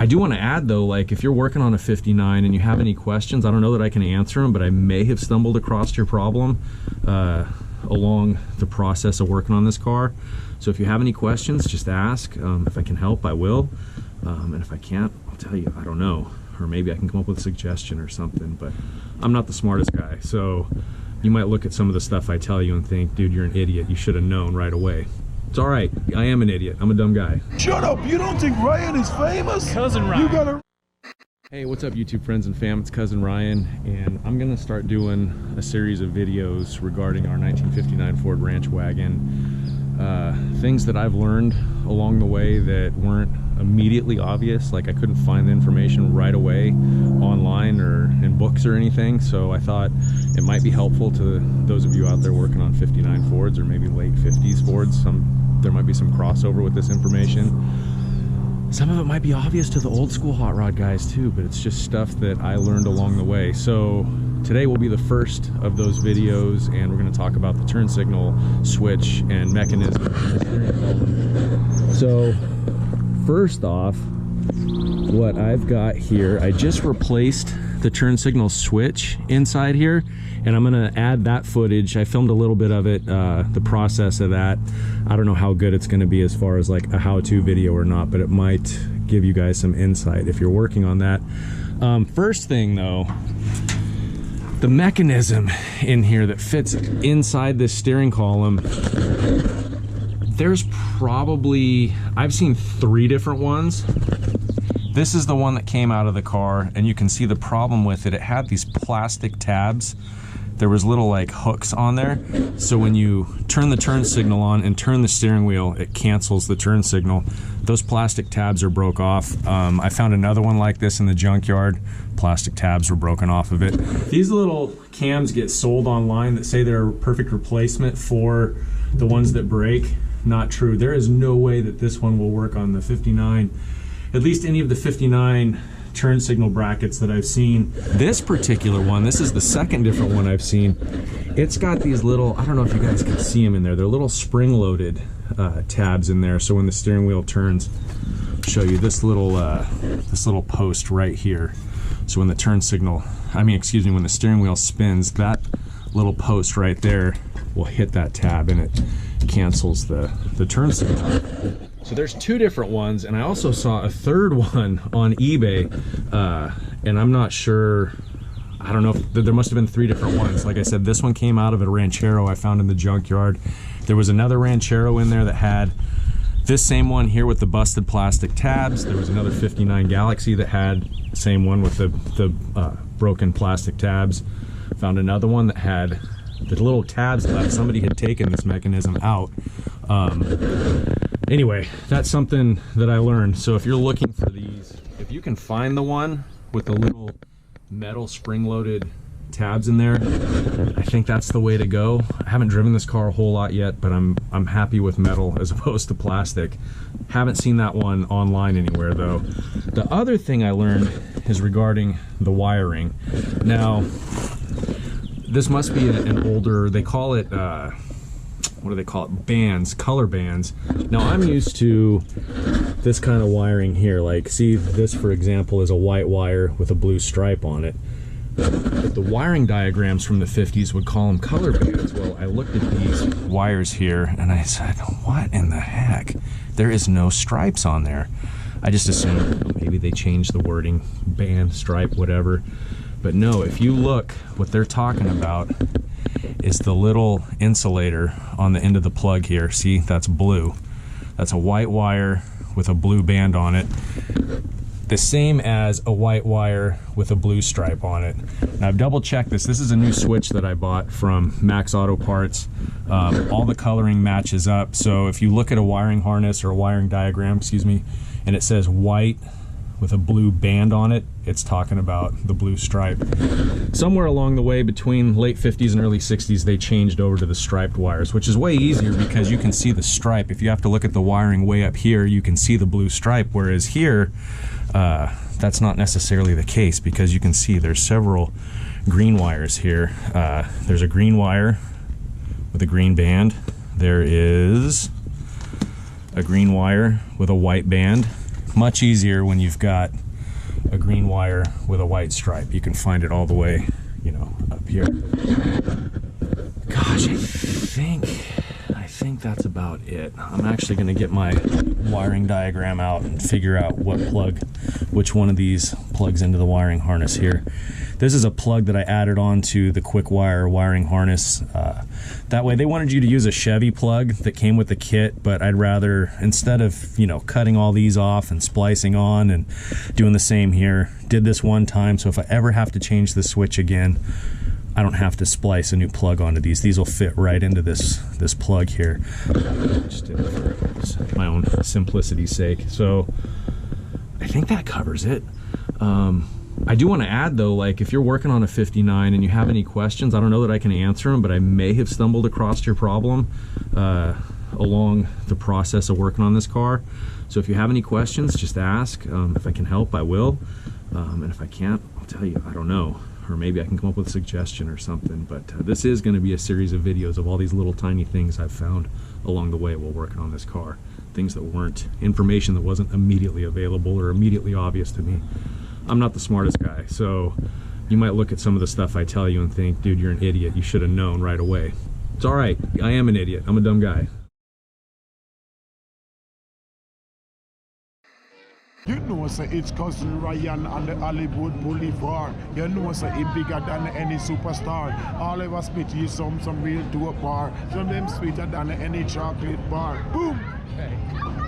I do want to add though, like if you're working on a 59 and you have any questions, I don't know that I can answer them, but I may have stumbled across your problem along the process of working on this car. So if you have any questions, just ask. If I can help, I will. And if I can't, I'll tell you, I don't know. Or maybe I can come up with a suggestion or something, but I'm not the smartest guy. So you might look at some of the stuff I tell you and think, dude, you're an idiot. You should have known right away. It's all right. I am an idiot. I'm a dumb guy. Shut up. You don't think Ryan is famous? Cousin Ryan. You gotta... Hey, what's up YouTube friends and fam? It's Cousin Ryan, and I'm gonna start doing a series of videos regarding our 1959 Ford Ranch Wagon. Things that I've learned along the way that weren't immediately obvious, like I couldn't find the information right away online or in books or anything, so I thought it might be helpful to those of you out there working on 59 Fords or maybe late 50s Fords. There might be some crossover with this information. Some of it might be obvious to the old school hot rod guys too, but it's just stuff that I learned along the way. So today will be the first of those videos, and we're going to talk about the turn signal switch and mechanism in the steering column. So first off, what I've got here, I just replaced the turn signal switch inside here, and I'm gonna add that footage. I filmed a little bit of it, the process of that. I don't know how good it's gonna be as far as like a how-to video or not, but it might give you guys some insight if you're working on that. First thing though, the mechanism in here that fits inside this steering column, there's probably, I've seen 3 different ones. This is the one that came out of the car, and you can see the problem with it. It had these plastic tabs. There was little like hooks on there. So when you turn the turn signal on and turn the steering wheel, it cancels the turn signal. Those plastic tabs are broke off. I found another one like this in the junkyard. Plastic tabs were broken off of it. These little cams get sold online that say they're a perfect replacement for the ones that break. Not true. There is no way that this one will work on the 59, at least any of the 59 turn signal brackets that I've seen. This particular one, this is the second different one I've seen. It's got these little, I don't know if you guys can see them in there, they're little spring-loaded tabs in there. So when the steering wheel turns, I'll show you this little post right here. So when the turn signal, when the steering wheel spins, that little post right there will hit that tab and it cancels the turn signal. So there's 2 different ones, and I also saw a third one on eBay, and I'm not sure, I don't know if there must have been 3 different ones. Like I said, this one came out of a Ranchero I found in the junkyard. There was another Ranchero in there that had this same one here with the busted plastic tabs. There was another 59 Galaxie that had the same one with the broken plastic tabs. Found another one that had the little tabs left. Somebody had taken this mechanism out. Anyway, that's something that I learned. So if you're looking for these, if you can find the one with the little metal spring-loaded tabs in there, I think that's the way to go. I haven't driven this car a whole lot yet, but I'm happy with metal as opposed to plastic. Haven't seen that one online anywhere though. The other thing I learned is regarding the wiring. Now, this must be an older, they call it, what do they call it? Bands, color bands. Now I'm used to this kind of wiring here. Like, see, this for example is a white wire with a blue stripe on it. But the wiring diagrams from the 50s would call them color bands. Well, I looked at these wires here and I said, what in the heck? There is no stripes on there. I just assumed maybe they changed the wording, band, stripe, whatever. But no, if you look, what they're talking about is the little insulator on the end of the plug here. See, that's blue. That's a white wire with a blue band on it. The same as a white wire with a blue stripe on it. Now I've double checked this. This is a new switch that I bought from Max Auto Parts. All the coloring matches up. So if you look at a wiring harness or a wiring diagram, excuse me, and it says white with a blue band on it, it's talking about the blue stripe. Somewhere along the way between late 50s and early 60s, they changed over to the striped wires, which is way easier because you can see the stripe. If you have to look at the wiring way up here, you can see the blue stripe, whereas here, that's not necessarily the case because you can see there's several green wires here. There's a green wire with a green band. There is a green wire with a white band. much easier when you've got a green wire with a white stripe. You can find it all the way, you know, up here. Gosh, I think that's about it. I'm actually going to get my wiring diagram out and figure out which one of these plugs into the wiring harness here. This is a plug that I added on to the quick wire wiring harness. That way, they wanted you to use a Chevy plug that came with the kit, but I'd rather, instead of, you know, cutting all these off and splicing on and doing the same here, did this one time, so if I ever have to change the switch again, I don't have to splice a new plug onto these. These will fit right into this plug here. Just did it for my own simplicity's sake. So I think that covers it. I do want to add though, like if you're working on a 59 and you have any questions, I don't know that I can answer them, but I may have stumbled across your problem along the process of working on this car. So if you have any questions, just ask. If I can help, I will. And if I can't, I'll tell you, I don't know. Or maybe I can come up with a suggestion or something. But this is going to be a series of videos of all these little tiny things I've found along the way while working on this car. Things that weren't, information that wasn't immediately available or immediately obvious to me. I'm not the smartest guy, so you might look at some of the stuff I tell you and think, dude, you're an idiot. You should have known right away. It's all right. I am an idiot. I'm a dumb guy. You know, say it's cousin Ryan on the Hollywood Boulevard. You know, say he bigger than any superstar. All of us spit you some real dope bar. Some of them sweeter than any chocolate bar. Boom! Hey.